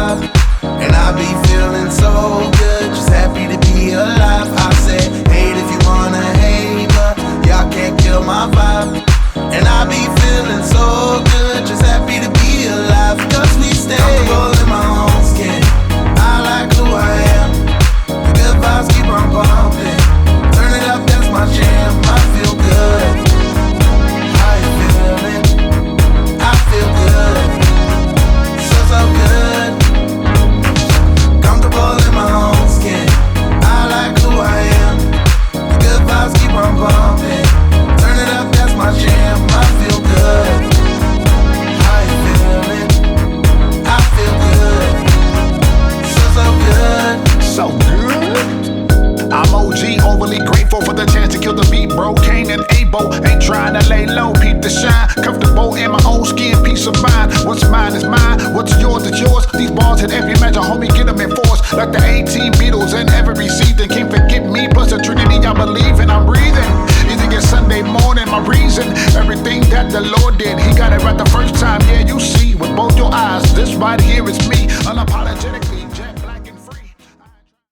vibe. And I be feeling so good, just happy to be alive. I said, hate if you wanna hate, but y'all can't kill my vibe. And I be feeling so good, just happy to be alive. Cause we stay comfortable in my own skin. I like who I am. The good vibes keep on pumping. Turn it up, that's my jam. I feel good. How you feeling? I feel good. So good. Comfortable in my own skin. I like who I am. The good vibes keep on pumping. Turn it up, that's my jam. I feel good. How you feeling? I feel good. So good. So good. I'm OG, overly grateful for the chance to kill the beat, bro. Kane and Abo, ain't trying to lay low, peep the shine. Comfortable in my own skin, peace of mind. What's mine is mine, what's yours is yours. These bars hit every measure, homie, get them in force. Like the 18 Beatles in every season. Can't forget me, plus the Trinity I believe in, I'm breathing. Easy get Sunday morning, my reason. Everything that the Lord did, he got it right the first time. Yeah, you see with both your eyes, this right here is me.